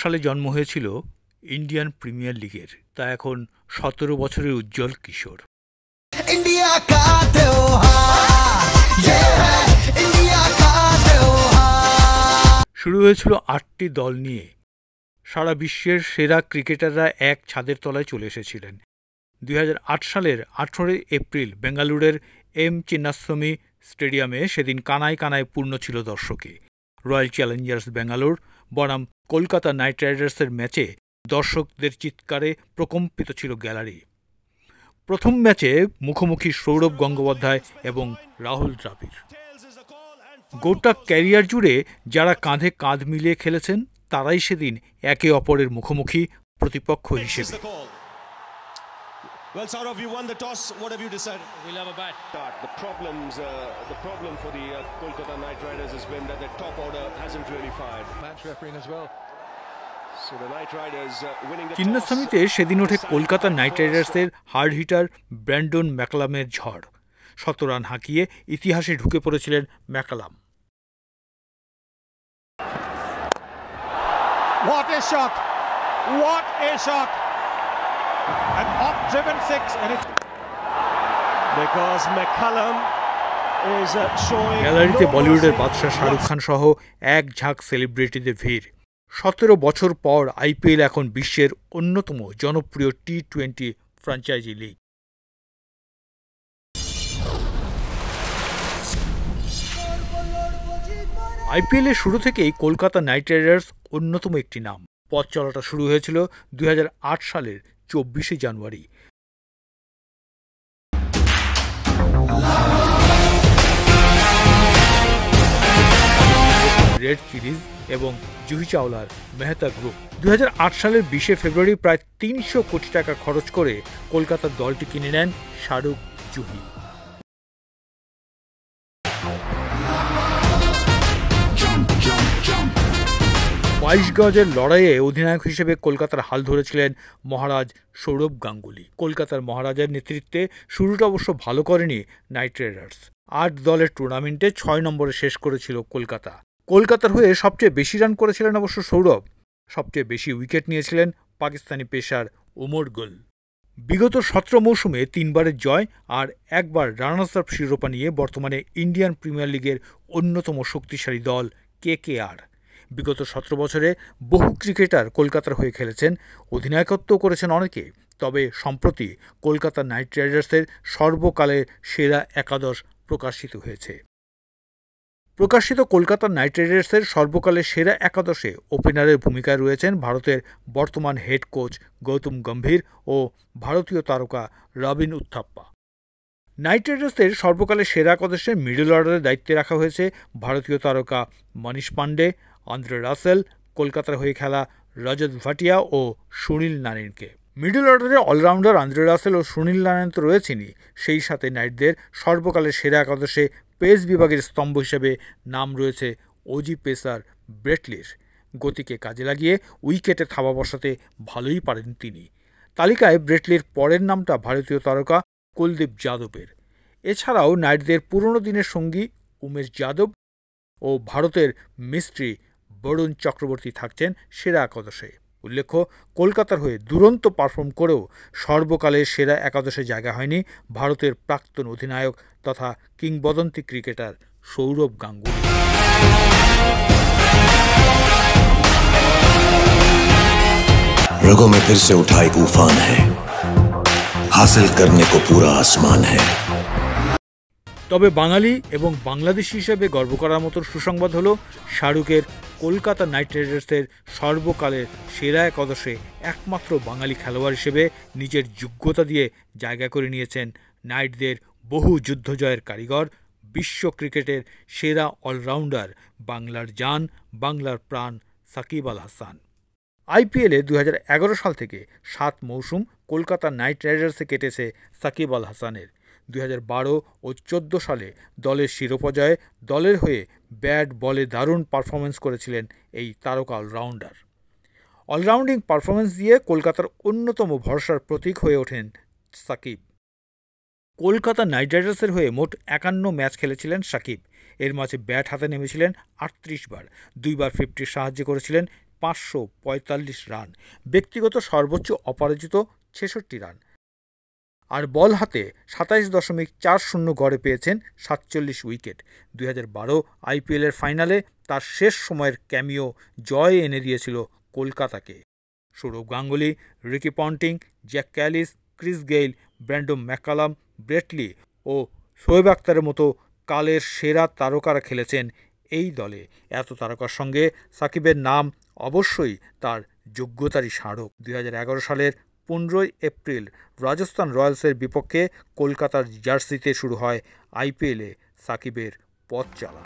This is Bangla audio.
সালে জন্ম হয়েছিল ইন্ডিয়ান প্রিমিয়ার লিগের, তা এখন ১৭ বছরের উজ্জ্বল কিশোর। শুরু হয়েছিল ৮টি দল নিয়ে। সারা বিশ্বের সেরা ক্রিকেটাররা এক ছাদের তলায় চলে এসেছিলেন। ২০০৮ সালের ১৮ এপ্রিল বেঙ্গালুরের এম চিন্নাস্বামী স্টেডিয়ামে সেদিন কানায় কানায় পূর্ণ ছিল দর্শকে। রয়্যাল চ্যালেঞ্জার্স বেঙ্গালুর বনাম কলকাতা নাইট রাইডার্সের ম্যাচে দর্শকদের চিৎকারে প্রকম্পিত ছিল গ্যালারি। প্রথম ম্যাচে মুখোমুখি সৌরভ গঙ্গোপাধ্যায় এবং রাহুল দ্রাবিড়। গোটা ক্যারিয়ার জুড়ে যারা কাঁধে কাঁধ মিলিয়ে খেলেছেন তারাই সেদিন একে অপরের মুখোমুখি প্রতিপক্ষ হিসেবে। Well, Saurav, you won the toss. What have you decided? We'll have a bat. The problem for the Kolkata Knight Riders has been that the top order hasn't really fired. Match refereeing as well. So the Knight Riders winning the চিন্নাস্বামীতে সেদিন ওঠে কলকাতা নাইট রাইডার্সের হার্ড হিটার ব্র্যান্ডন ম্যাকালামের ঝড়। ১৭ রান হাঁকিয়ে ইতিহাসে ঢুকে পড়েছিলেন McCullum. What a shot! What a shot! An off-driven six, and it's because McCallum is showing. গ্যালারিতে বলিউডের বাদশা শাহরুখ খান সহ এক ঝাঁক সেলিব্রিটিদের ভিড়। ১৭ বছর পর আইপিএল এখন বিশ্বের অন্যতম জনপ্রিয় টি-20 ফ্র্যাঞ্চাইজি লিগ। আইপিএলের শুরু থেকেই কলকাতা নাইট রাইডার্স অন্যতম একটি নাম। পথ চলাটা শুরু হয়েছিল ২০০৮ সালের ২৪শে জানুয়ারি। রেড চিলিজ এবং জুহি চাওলার মেহতা গ্রুপ ২০০৮ সালের ২০শে ফেব্রুয়ারি প্রায় ৩০০ কোটি টাকা খরচ করে কলকাতার দলটি কিনে নেন শাহরুখ জুহি। বাইশ গজের লড়াইয়ে অধিনায়ক হিসেবে কলকাতার হাল ধরেছিলেন মহারাজ সৌরভ গাঙ্গুলি। কলকাতার মহারাজের নেতৃত্বে শুরুটা অবশ্য ভালো করেনি নাইট রাইডার্স। ৮ দলের টুর্নামেন্টে ৬ নম্বরে শেষ করেছিল কলকাতা। কলকাতার হয়ে সবচেয়ে বেশি রান করেছিলেন অবশ্য সৌরভ। সবচেয়ে বেশি উইকেট নিয়েছিলেন পাকিস্তানি পেসার ওমর গুল। বিগত ১৭ মৌসুমে ৩বারের জয় আর একবার রানার্স আপ শিরোপা নিয়ে বর্তমানে ইন্ডিয়ান প্রিমিয়ার লিগের অন্যতম শক্তিশালী দল কেকেআর। বিগত ১৭ বছরে বহু ক্রিকেটার কলকাতার হয়ে খেলেছেন, অধিনায়কত্বও করেছেন অনেকে। তবে সম্প্রতি কলকাতা নাইট রাইডার্সের সর্বকালের সেরা একাদশ প্রকাশিত হয়েছে। প্রকাশিত কলকাতা নাইট রাইডার্সের সর্বকালের সেরা একাদশে ওপেনারের ভূমিকায় রয়েছেন ভারতের বর্তমান হেড কোচ গৌতম গম্ভীর ও ভারতীয় তারকা রবিন উত্থাপ্পা। নাইট রাইডার্সের সর্বকালের সেরা একাদশে মিডল অর্ডারের দায়িত্বে রাখা হয়েছে ভারতীয় তারকা মনীষ পান্ডে, আন্দ্রে রাসেল, কলকাতার হয়ে খেলা রজত ভাটিয়া ও সুনীল নারায়ণকে। মিডল অর্ডারে অলরাউন্ডার আন্দ্রে রাসেল ও সুনীল নারায়ণ তো রয়েছেনই, সেই সাথে নাইটদের সর্বকালের সেরা একাদশে পেস বিভাগের স্তম্ভ হিসেবে নাম রয়েছে অজি পেসার ব্রেটলির। গতিকে কাজে লাগিয়ে উইকেটে থাবা বসাতে ভালোই পারেন তিনি। তালিকায় ব্রেটলির পরের নামটা ভারতীয় তারকা কুলদীপ যাদবের। এছাড়াও নাইটদের পুরনো দিনের সঙ্গী উমেশ যাদব ও ভারতের মিস্ট্রি বরুণ চক্রবর্তী থাকছেন সেরা একাদশে। উল্লেখ্য, কলকাতার হয়ে দুরন্ত পারফর্ম করেও সর্বকালের সেরা একাদশে জায়গা হয়নি ভারতের প্রাক্তন অধিনায়ক তথা কিংবদন্তি ক্রিকেটার সৌরভ গাঙ্গুলি। रगों में फिर से उठा एक उफान है, हासिल करने को पूरा आसमान है। তবে বাঙালি এবং বাংলাদেশি হিসেবে গর্ব করার মতো সুসংবাদ হলো শাহরুখের কলকাতা নাইট রাইডার্সের সর্বকালের সেরা একাদশে একমাত্র বাঙালি খেলোয়াড় হিসেবে নিজের যোগ্যতা দিয়ে জায়গা করে নিয়েছেন নাইটদের বহু যুদ্ধ জয়ের কারিগর, বিশ্ব ক্রিকেটের সেরা অলরাউন্ডার, বাংলার জান, বাংলার প্রাণ সাকিব আল হাসান। আইপিএলে ২০১১ সাল থেকে ৭ মৌসুম কলকাতা নাইট রাইডার্সে কেটেছে সাকিব আল হাসানের। ২০১২ ও ২০১৪ সালে দলের শিরোপা জয়ে দলের হয়ে ব্যাট বলে দারুণ পারফরমেন্স করেছিলেন এই তারকা অলরাউন্ডার। অলরাউন্ডিং পারফরমেন্স দিয়ে কলকাতার অন্যতম ভরসার প্রতীক হয়ে ওঠেন সাকিব। কলকাতা নাইট রাইডার্সের হয়ে মোট 51 ম্যাচ খেলেছিলেন সাকিব। এর মাঝে ব্যাট হাতে নেমেছিলেন 38 বার, 2 বার 50 সাহায্য করেছিলেন 545 রান, ব্যক্তিগত সর্বোচ্চ অপরাজিত 66 রান। আর বল হাতে 27.40 গড়ে পেয়েছেন 47 উইকেট। 2012 আইপিএলের ফাইনালে তার শেষ সময়ের ক্যামিও জয় এনে দিয়েছিল কলকাতাকে। Sourav Ganguly, Ricky Ponting, Jacques Kallis, Chris Gayle, Brandon McCullum, Brett Lee ও শোয়েব আখতারের মতো কালের সেরা তারকারা খেলেছেন এই দলে। এত তারকার সঙ্গে সাকিবের নাম অবশ্যই তার যোগ্যতারই স্মারক। 2011 সালের 15 এপ্রিল রাজস্থান রয়্যালসের বিপক্ষে কলকাতার জার্সিতে শুরু হয় আইপিএলে সাকিবের পথ চলা।